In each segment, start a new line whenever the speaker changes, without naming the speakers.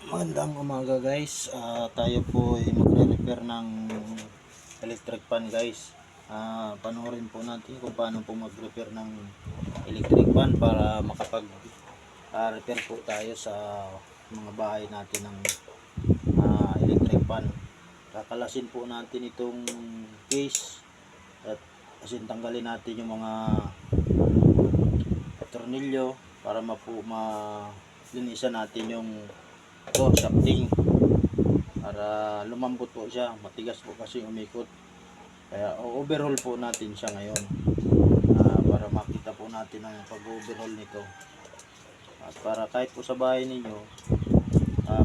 Magandang umaga guys. Tayo po ay magre-repair ng electric fan guys. Panoorin po natin kung paano po mag-repair ng electric fan para makapag-repair po tayo sa mga bahay natin ng electric fan. Kakalasin po natin itong case at tanggalin natin yung mga tornilyo para linisan natin yung shafting para lumambot po siya. Matigas po kasi umikot, kaya overhaul po natin siya ngayon para makita po natin ang pag-overhaul nito, at para kahit po sa bahay ninyo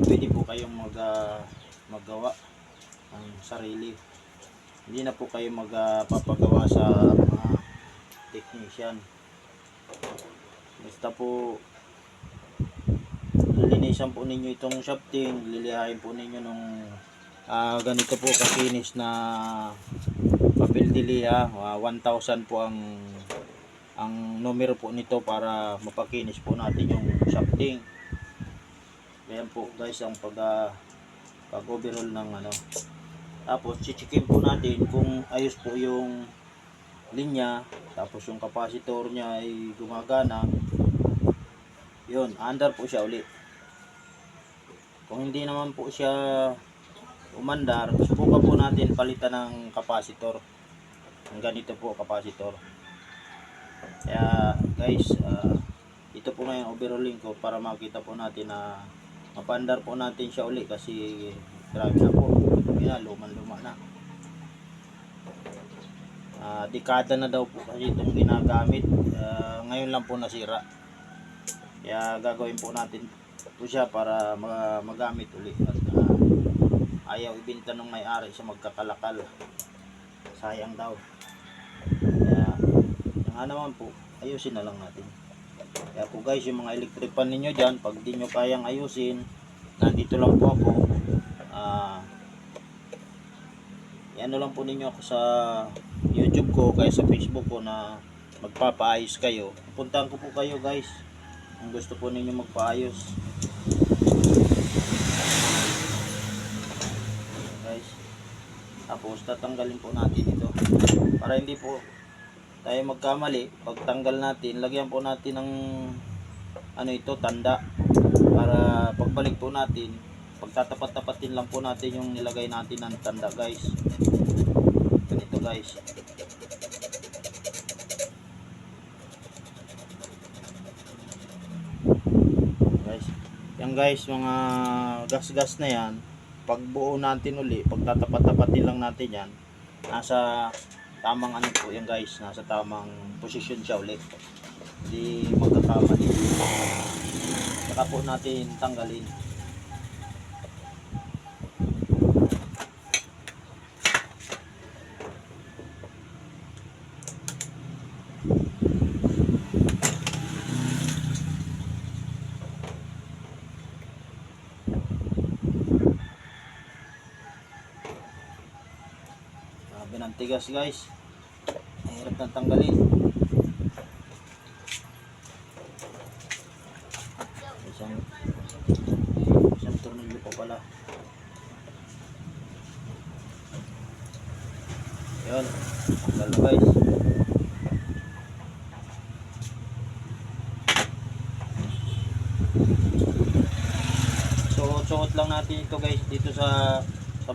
pwede po kayong maggawa ng sarili. Hindi na po kayo magpapagawa sa mga technician. Basta po lilinisan po ninyo itong shafting, lilihain po ninyo nung ganito po kakinis na papel diliha. 1,000 po ang numero po nito para mapakinis po natin yung shafting. Ayan po guys ang pag-overhaul ng Tapos chichikin po natin kung ayos po yung linya, tapos yung capacitor niya ay gumagana. Yun, andar po siya ulit. Kung hindi naman po siya umandar, subukan po natin palitan ng capacitor. Ang ganito po capacitor. Kaya guys, ito po ngayon overhauling ko para makita po natin na mapandar po natin siya uli, kasi grabe na po. Luman-luma na. Dekada na daw po kasi itong ginagamit. Ngayon lang po nasira. Kaya gagawin po natin po siya para magamit ulit. At ayaw ibenta ng may-ari sa magkakalakal. Sayang daw. Kaya yung naman po, ayusin na lang natin. Kaya po guys, yung mga electric fan ninyo dyan, pag di nyo kayang ayusin, nandito lang po ako. Ano lang po ninyo ako sa YouTube ko, kaya sa Facebook ko na magpapaayos kayo. Puntahan ko po kayo guys kung gusto po ninyo magpaayos. Guys, tapos tatanggalin po natin ito para hindi po tayo magkamali. Pag tanggal natin, lagyan po natin ng tanda, para pagbalik po natin, pagtatapat-tapatin lang po natin yung nilagay natin ng tanda guys. Ganito guys. Yan guys, mga gas-gas na yan, pag buo natin uli, pagtatapat-tapatin lang natin yan, nasa tamang po yan guys, nasa tamang posisyon siya uli, hindi magkakamali. Saka po natin tanggalin. Ng tigas guys, mahirap nang tanggalin. Isang tornilyo pa pala. Yun, tanggal na guys. Suot lang natin ito guys dito sa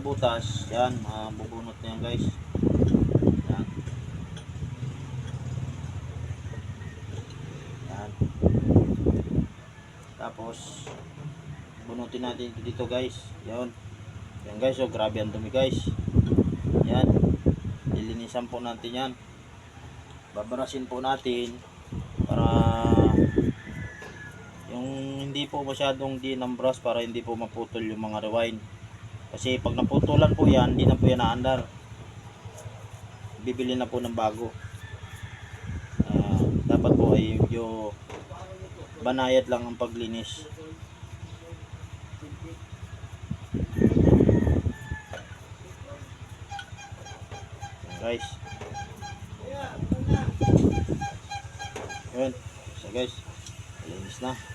butas. Yan, bubunot na yan guys. Yan. Yan. Tapos bunutin natin ito dito guys. Yan. Yan guys, grabe ang dumi guys. Yan. Lilinisan po natin yan. Babarasin po natin para yung hindi po masyadong dinambras, para hindi po maputol yung mga rewind. Kasi pag naputulan po yan, hindi na po yan naandar. Bibili na po ng bago. Dapat po ay medyo banayad lang ang paglinis. Guys, Yun. So guys, malinis na.